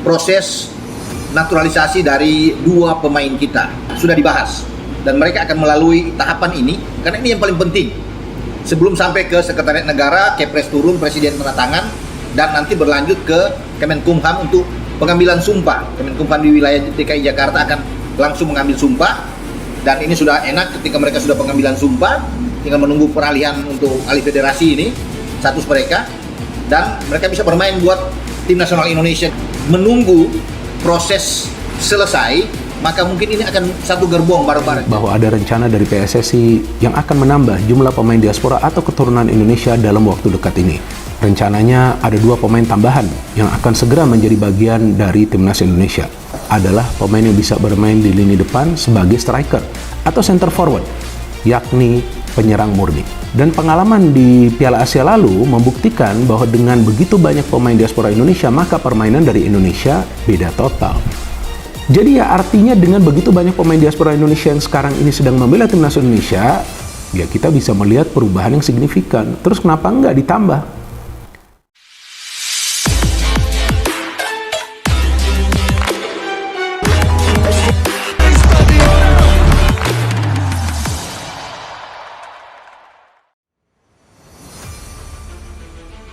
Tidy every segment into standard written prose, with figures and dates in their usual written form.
proses naturalisasi dari dua pemain kita sudah dibahas dan mereka akan melalui tahapan ini karena ini yang paling penting sebelum sampai ke Sekretariat Negara, Kepres turun, Presiden tanda tangan dan nanti berlanjut ke Kemenkumham untuk pengambilan sumpah. Kemenkumham di wilayah DKI Jakarta akan langsung mengambil sumpah dan ini sudah enak ketika mereka sudah pengambilan sumpah, tinggal menunggu peralihan untuk alih federasi ini status mereka dan mereka bisa bermain buat tim nasional Indonesia. Menunggu proses selesai, maka mungkin ini akan satu gerbong bareng-bareng. Bahwa ada rencana dari PSSI yang akan menambah jumlah pemain diaspora atau keturunan Indonesia dalam waktu dekat ini. Rencananya ada 2 pemain tambahan yang akan segera menjadi bagian dari timnas Indonesia. Adalah pemain yang bisa bermain di lini depan sebagai striker atau center forward, yakni penyerang murni. Dan pengalaman di Piala Asia lalu membuktikan bahwa dengan begitu banyak pemain diaspora Indonesia, maka permainan dari Indonesia beda total. Jadi ya artinya dengan begitu banyak pemain diaspora Indonesia yang sekarang ini sedang membela timnas Indonesia, ya kita bisa melihat perubahan yang signifikan. Terus kenapa enggak ditambah?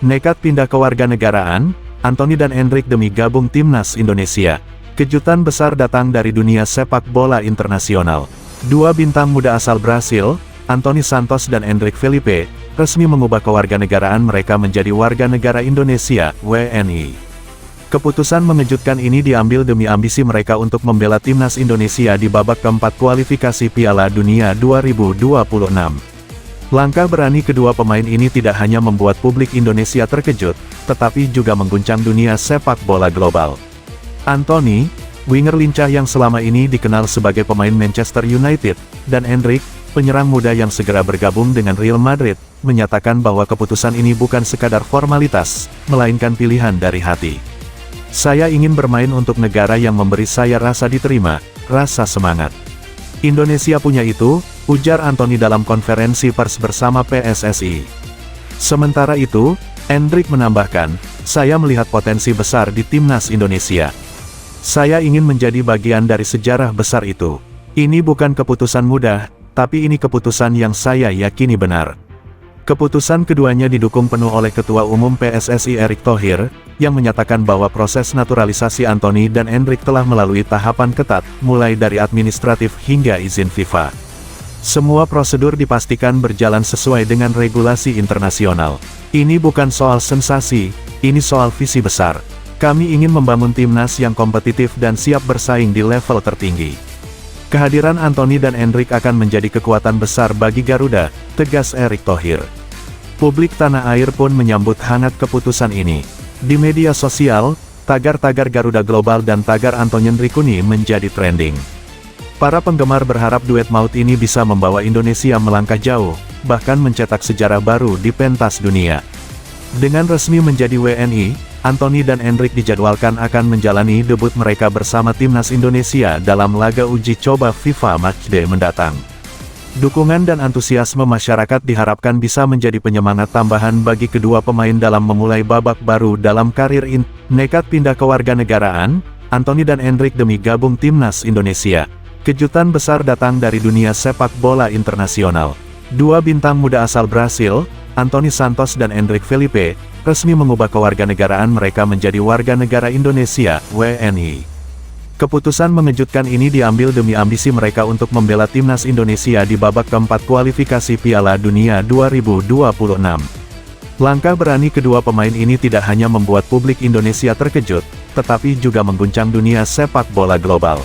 Nekat pindah kewarganegaraan, Anthony dan Endrick demi gabung timnas Indonesia. Kejutan besar datang dari dunia sepak bola internasional. 2 bintang muda asal Brasil, Anthony Santos dan Endrick Felipe, resmi mengubah kewarganegaraan mereka menjadi warga negara Indonesia, WNI. Keputusan mengejutkan ini diambil demi ambisi mereka untuk membela timnas Indonesia di babak keempat kualifikasi Piala Dunia 2026. Langkah berani kedua pemain ini tidak hanya membuat publik Indonesia terkejut, tetapi juga mengguncang dunia sepak bola global. Anthony, winger lincah yang selama ini dikenal sebagai pemain Manchester United, dan Endrick, penyerang muda yang segera bergabung dengan Real Madrid, menyatakan bahwa keputusan ini bukan sekadar formalitas, melainkan pilihan dari hati. Saya ingin bermain untuk negara yang memberi saya rasa diterima, rasa semangat. Indonesia punya itu, ujar Anthony dalam konferensi pers bersama PSSI. Sementara itu, Endrick menambahkan, saya melihat potensi besar di timnas Indonesia. Saya ingin menjadi bagian dari sejarah besar itu. Ini bukan keputusan mudah, tapi ini keputusan yang saya yakini benar. Keputusan keduanya didukung penuh oleh Ketua Umum PSSI Erick Thohir, yang menyatakan bahwa proses naturalisasi Anthony dan Endrick telah melalui tahapan ketat, mulai dari administratif hingga izin FIFA. Semua prosedur dipastikan berjalan sesuai dengan regulasi internasional. Ini bukan soal sensasi, ini soal visi besar. Kami ingin membangun timnas yang kompetitif dan siap bersaing di level tertinggi. Kehadiran Anthony dan Endrick akan menjadi kekuatan besar bagi Garuda, tegas Erick Thohir. Publik tanah air pun menyambut hangat keputusan ini. Di media sosial, tagar-tagar Garuda Global dan tagar Anthony Ndrikuni menjadi trending. Para penggemar berharap duet maut ini bisa membawa Indonesia melangkah jauh, bahkan mencetak sejarah baru di pentas dunia. Dengan resmi menjadi WNI, Anthony dan Endrick dijadwalkan akan menjalani debut mereka bersama timnas Indonesia dalam laga uji coba FIFA Matchday mendatang. Dukungan dan antusiasme masyarakat diharapkan bisa menjadi penyemangat tambahan bagi kedua pemain dalam memulai babak baru dalam karir ini. Nekat pindah kewarganegaraan, Anthony dan Endrick demi gabung timnas Indonesia. Kejutan besar datang dari dunia sepak bola internasional. 2 bintang muda asal Brasil, Anthony Santos dan Endrick Felipe, resmi mengubah kewarganegaraan mereka menjadi warga negara Indonesia, WNI. Keputusan mengejutkan ini diambil demi ambisi mereka untuk membela timnas Indonesia di babak keempat kualifikasi Piala Dunia 2026. Langkah berani kedua pemain ini tidak hanya membuat publik Indonesia terkejut, tetapi juga mengguncang dunia sepak bola global.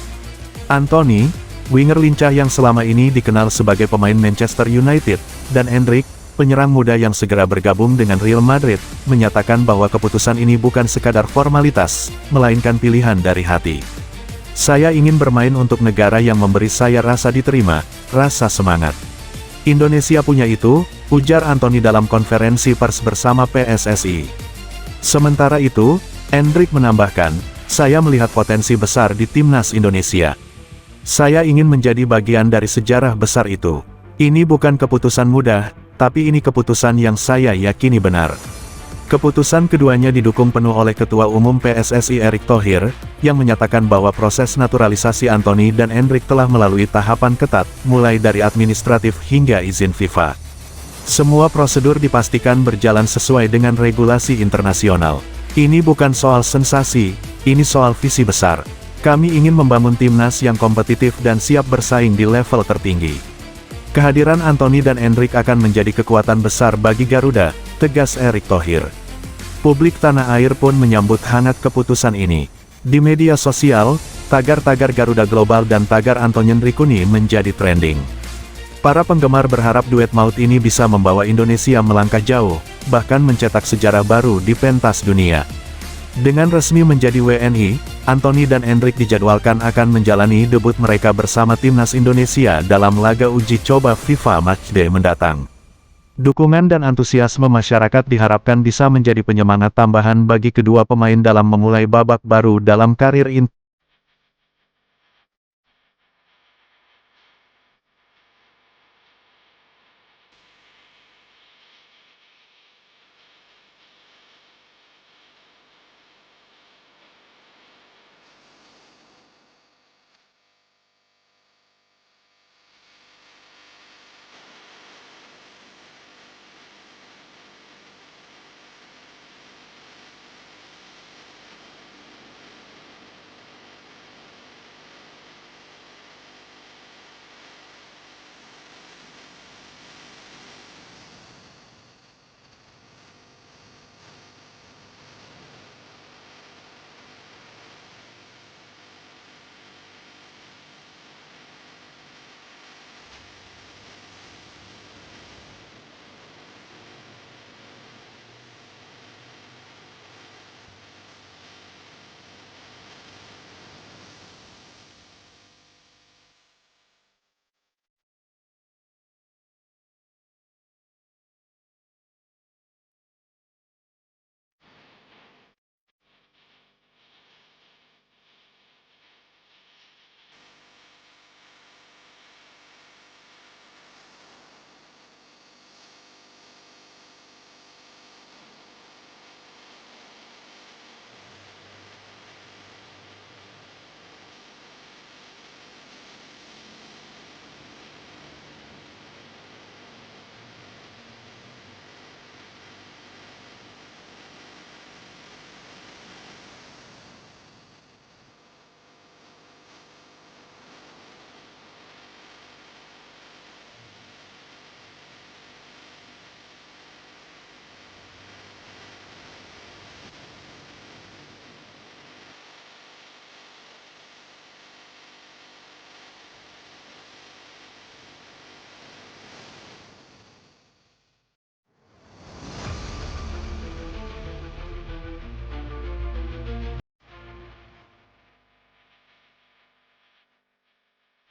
Anthony, winger lincah yang selama ini dikenal sebagai pemain Manchester United, dan Endrick, penyerang muda yang segera bergabung dengan Real Madrid, menyatakan bahwa keputusan ini bukan sekadar formalitas, melainkan pilihan dari hati. Saya ingin bermain untuk negara yang memberi saya rasa diterima, rasa semangat. Indonesia punya itu, ujar Anthony dalam konferensi pers bersama PSSI. Sementara itu, Endrick menambahkan, saya melihat potensi besar di timnas Indonesia. Saya ingin menjadi bagian dari sejarah besar itu. Ini bukan keputusan mudah, tapi ini keputusan yang saya yakini benar. Keputusan keduanya didukung penuh oleh Ketua Umum PSSI Erick Thohir, yang menyatakan bahwa proses naturalisasi Anthony dan Endrick telah melalui tahapan ketat, mulai dari administratif hingga izin FIFA. Semua prosedur dipastikan berjalan sesuai dengan regulasi internasional. Ini bukan soal sensasi, ini soal visi besar. Kami ingin membangun timnas yang kompetitif dan siap bersaing di level tertinggi. Kehadiran Anthony dan Endrick akan menjadi kekuatan besar bagi Garuda, tegas Erick Thohir. Publik tanah air pun menyambut hangat keputusan ini. Di media sosial, tagar-tagar Garuda Global dan tagar Anthony Rikuni menjadi trending. Para penggemar berharap duet maut ini bisa membawa Indonesia melangkah jauh, bahkan mencetak sejarah baru di pentas dunia. Dengan resmi menjadi WNI, Anthony dan Endrick dijadwalkan akan menjalani debut mereka bersama timnas Indonesia dalam laga uji coba FIFA Matchday mendatang. Dukungan dan antusiasme masyarakat diharapkan bisa menjadi penyemangat tambahan bagi kedua pemain dalam memulai babak baru dalam karir